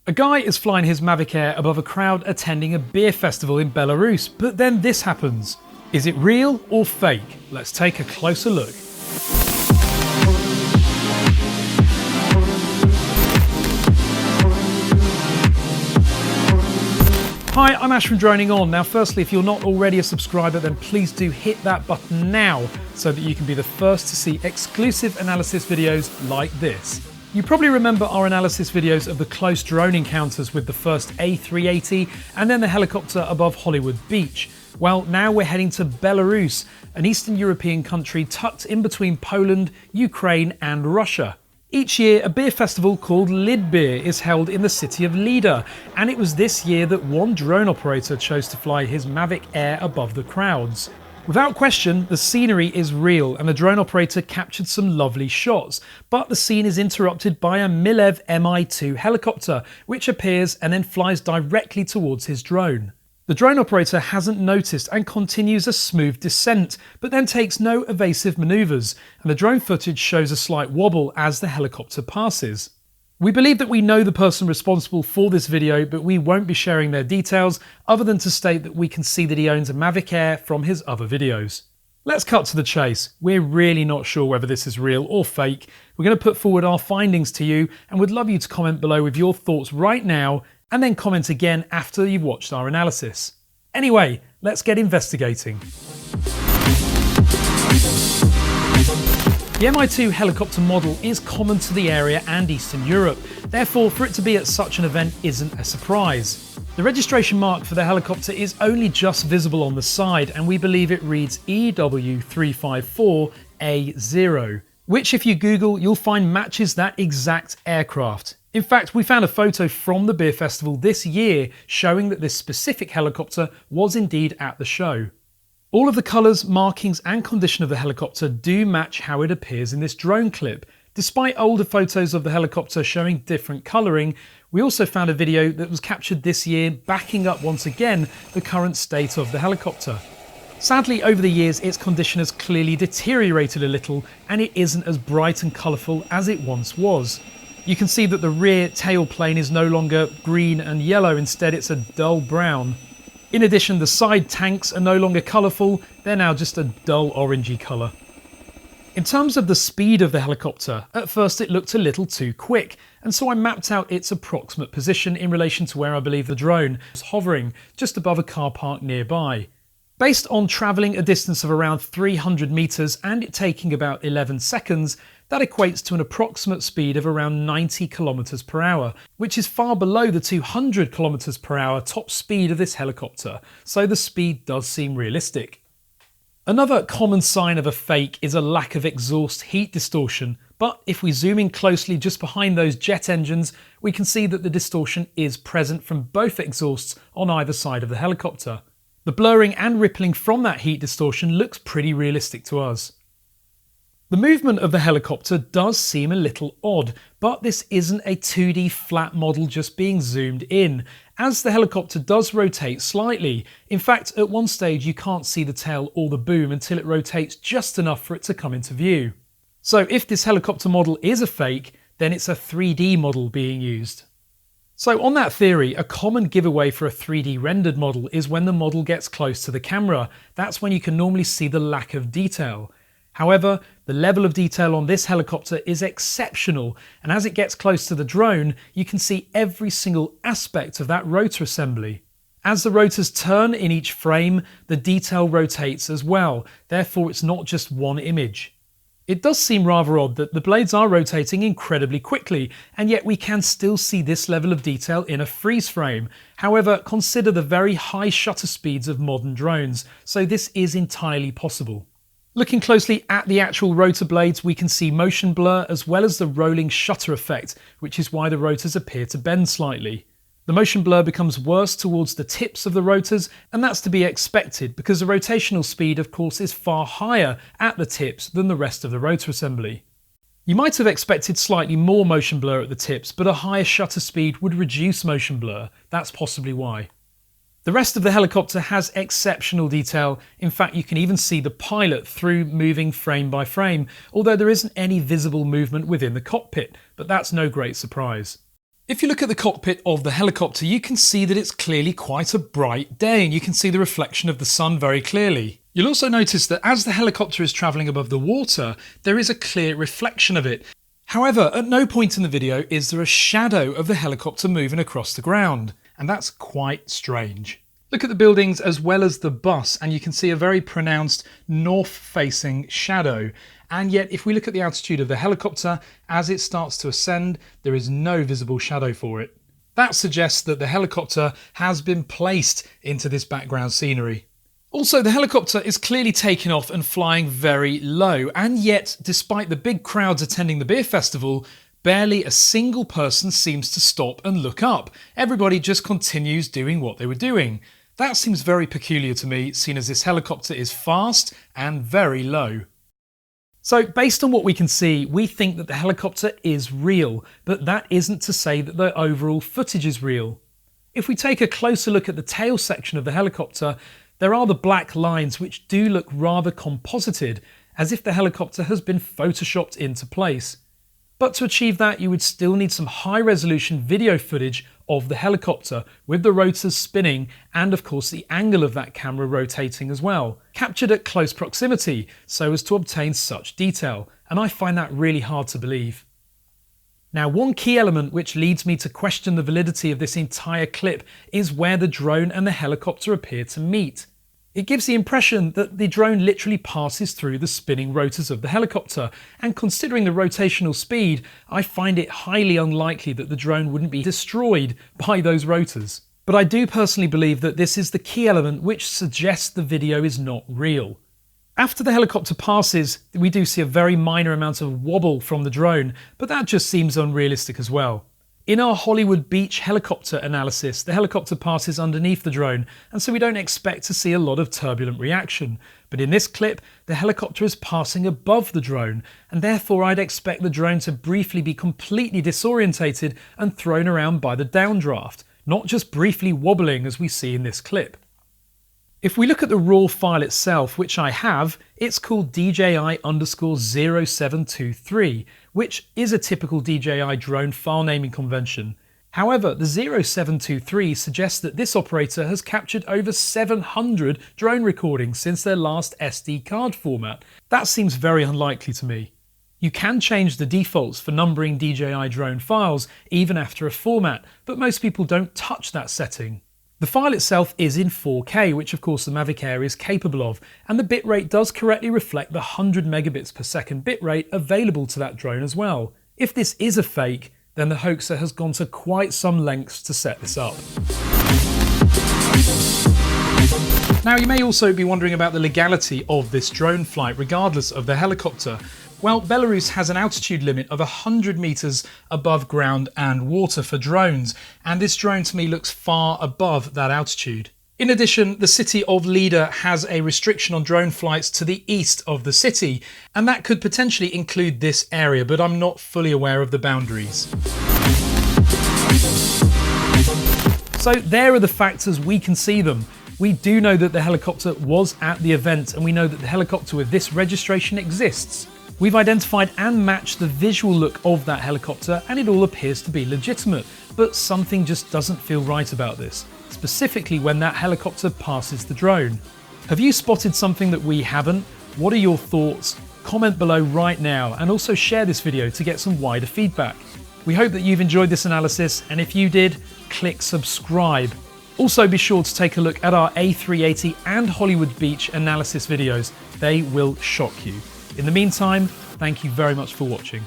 A guy is flying his Mavic Air above a crowd attending a beer festival in Belarus, but then this happens. Is it real or fake? Let's take a closer look. Hi, I'm Ash from DroningON. Now firstly, if you're not already a subscriber, then please do hit that button now so that you can be the first to see exclusive analysis videos like this. You probably remember our analysis videos of the close drone encounters with the first A380 and then the helicopter above Hollywood Beach. Well, now we're heading to Belarus, an Eastern European country tucked in between Poland, Ukraine and Russia. Each year, a beer festival called Lidbeer is held in the city of Lidbeer, and it was this year that one drone operator chose to fly his Mavic Air above the crowds. Without question, the scenery is real and the drone operator captured some lovely shots, but the scene is interrupted by a Milev Mi-2 helicopter, which appears and then flies directly towards his drone. The drone operator hasn't noticed and continues a smooth descent, but then takes no evasive manoeuvres, and the drone footage shows a slight wobble as the helicopter passes. We believe that we know the person responsible for this video, but we won't be sharing their details other than to state that we can see that he owns a Mavic Air from his other videos. Let's cut to the chase. We're really not sure whether this is real or fake. We're going to put forward our findings to you and would love you to comment below with your thoughts right now and then comment again after you've watched our analysis. Anyway, let's get investigating. The Mi-2 helicopter model is common to the area and Eastern Europe, therefore for it to be at such an event isn't a surprise. The registration mark for the helicopter is only just visible on the side, and we believe it reads EW354A0, which if you Google you'll find matches that exact aircraft. In fact, we found a photo from the beer festival this year showing that this specific helicopter was indeed at the show. All of the colours, markings and condition of the helicopter do match how it appears in this drone clip. Despite older photos of the helicopter showing different colouring, we also found a video that was captured this year backing up once again the current state of the helicopter. Sadly, over the years its condition has clearly deteriorated a little and it isn't as bright and colourful as it once was. You can see that the rear tail plane is no longer green and yellow, instead it's a dull brown. In addition, the side tanks are no longer colourful, they're now just a dull orangey colour. In terms of the speed of the helicopter, at first it looked a little too quick, and so I mapped out its approximate position in relation to where I believe the drone was hovering, just above a car park nearby. Based on travelling a distance of around 300 metres and it taking about 11 seconds, that equates to an approximate speed of around 90 km per hour, which is far below the 200 km per hour top speed of this helicopter, so the speed does seem realistic. Another common sign of a fake is a lack of exhaust heat distortion, but if we zoom in closely just behind those jet engines, we can see that the distortion is present from both exhausts on either side of the helicopter. The blurring and rippling from that heat distortion looks pretty realistic to us. The movement of the helicopter does seem a little odd, but this isn't a 2D flat model just being zoomed in, as the helicopter does rotate slightly. In fact, at one stage you can't see the tail or the boom until it rotates just enough for it to come into view. So if this helicopter model is a fake, then it's a 3D model being used. So on that theory, a common giveaway for a 3D rendered model is when the model gets close to the camera. That's when you can normally see the lack of detail. However, the level of detail on this helicopter is exceptional, and as it gets close to the drone, you can see every single aspect of that rotor assembly. As the rotors turn in each frame, the detail rotates as well, therefore it's not just one image. It does seem rather odd that the blades are rotating incredibly quickly, and yet we can still see this level of detail in a freeze frame. However, consider the very high shutter speeds of modern drones, so this is entirely possible. Looking closely at the actual rotor blades, we can see motion blur as well as the rolling shutter effect, which is why the rotors appear to bend slightly. The motion blur becomes worse towards the tips of the rotors, and that's to be expected because the rotational speed of course is far higher at the tips than the rest of the rotor assembly. You might have expected slightly more motion blur at the tips, but a higher shutter speed would reduce motion blur. That's possibly why. The rest of the helicopter has exceptional detail. In fact, you can even see the pilot through moving frame by frame, although there isn't any visible movement within the cockpit, but that's no great surprise. If you look at the cockpit of the helicopter, you can see that it's clearly quite a bright day, and you can see the reflection of the sun very clearly. You'll also notice that as the helicopter is travelling above the water, there is a clear reflection of it. However, at no point in the video is there a shadow of the helicopter moving across the ground, and that's quite strange. Look at the buildings as well as the bus, and you can see a very pronounced north-facing shadow. And yet, if we look at the altitude of the helicopter, as it starts to ascend, there is no visible shadow for it. That suggests that the helicopter has been placed into this background scenery. Also, the helicopter is clearly taking off and flying very low, and yet, despite the big crowds attending the beer festival, barely a single person seems to stop and look up. Everybody just continues doing what they were doing. That seems very peculiar to me, seeing as this helicopter is fast and very low. So based on what we can see, we think that the helicopter is real, but that isn't to say that the overall footage is real. If we take a closer look at the tail section of the helicopter, there are the black lines which do look rather composited, as if the helicopter has been photoshopped into place. But to achieve that, you would still need some high-resolution video footage of the helicopter, with the rotors spinning and of course the angle of that camera rotating as well, captured at close proximity so as to obtain such detail, and I find that really hard to believe. Now, one key element which leads me to question the validity of this entire clip is where the drone and the helicopter appear to meet. It gives the impression that the drone literally passes through the spinning rotors of the helicopter, and considering the rotational speed, I find it highly unlikely that the drone wouldn't be destroyed by those rotors. But I do personally believe that this is the key element which suggests the video is not real. After the helicopter passes, we do see a very minor amount of wobble from the drone, but that just seems unrealistic as well. In our Hollywood Beach helicopter analysis, the helicopter passes underneath the drone, and so we don't expect to see a lot of turbulent reaction. But in this clip, the helicopter is passing above the drone, and therefore I'd expect the drone to briefly be completely disorientated and thrown around by the downdraft, not just briefly wobbling as we see in this clip. If we look at the raw file itself, which I have, it's called DJI_0723, which is a typical DJI drone file naming convention. However, the 0723 suggests that this operator has captured over 700 drone recordings since their last SD card format. That seems very unlikely to me. You can change the defaults for numbering DJI drone files even after a format, but most people don't touch that setting. The file itself is in 4K, which of course the Mavic Air is capable of, and the bitrate does correctly reflect the 100 megabits per second bitrate available to that drone as well. If this is a fake, then the hoaxer has gone to quite some lengths to set this up. Now, you may also be wondering about the legality of this drone flight, regardless of the helicopter. Well, Belarus has an altitude limit of 100 meters above ground and water for drones, and this drone to me looks far above that altitude. In addition, the city of Lidbeer has a restriction on drone flights to the east of the city, and that could potentially include this area, but I'm not fully aware of the boundaries. So there are the facts as we can see them. We do know that the helicopter was at the event, and we know that the helicopter with this registration exists. We've identified and matched the visual look of that helicopter, and it all appears to be legitimate, but something just doesn't feel right about this, specifically when that helicopter passes the drone. Have you spotted something that we haven't? What are your thoughts? Comment below right now, and also share this video to get some wider feedback. We hope that you've enjoyed this analysis, and if you did, click subscribe. Also be sure to take a look at our A380 and Hollywood Beach analysis videos. They will shock you. In the meantime, thank you very much for watching.